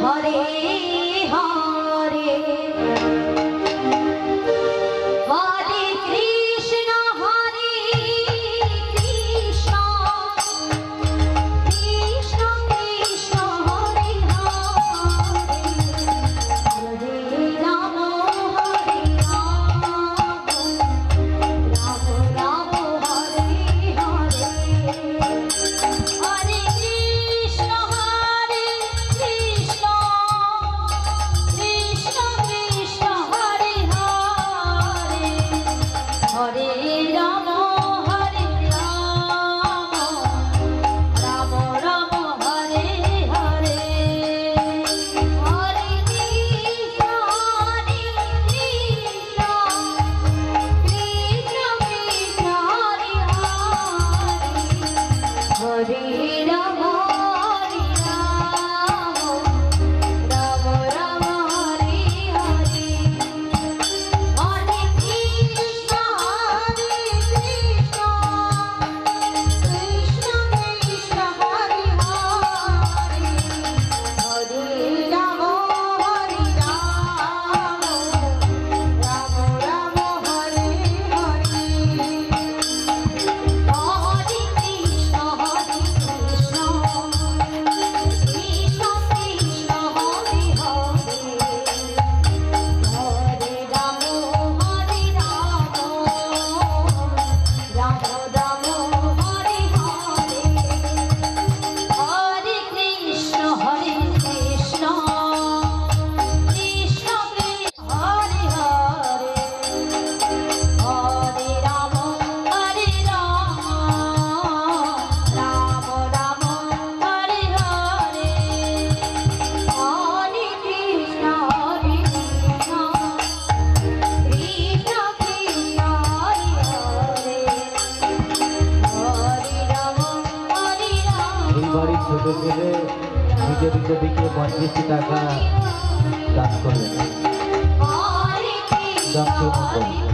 হরে হরে হরে কৃষ্ণ হরে কৃষ্ণ কৃষ্ণ কৃষ্ণ হরে হরে হরে রাম হরে রাম রাম রাম হরে হরে হরে কৃষ্ণ কৃষ্ণ কৃষ্ণ কৃষ্ণ হরে হরে হরে রাম হরে রাম রাম রাম হরে হরে হরে কৃষ্ণ কৃষ্ণ কৃষ্ণ কৃষ্ণ হরে হরে হরে রাম হরে রাম রাম রাম হরে হরে হরে কৃষ্ণ কৃষ্ণ কৃষ্ণ কৃষ্ণ হরে হরে হরে রাম হরে রাম রাম রাম হরে হরে হরে কৃষ্ণ কৃষ্ণ কৃষ্ণ কৃষ্ণ হরে হরে হরে রাম হরে রাম রাম রাম হরে হরে হরে কৃষ্ণ কৃষ্ণ কৃষ্ণ কৃষ্ণ হরে হরে হরে রাম হরে রাম রাম রাম হরে হরে হরে কৃষ্ণ কৃষ্ণ কৃষ্ণ কৃষ্ণ হরে হরে হরে রাম হরে রাম এইবারই ছোট ছেলে নিজের দিকে 50 টাকা দান করলেন। হরে কৃষ্ণ জমকে মঙ্গল।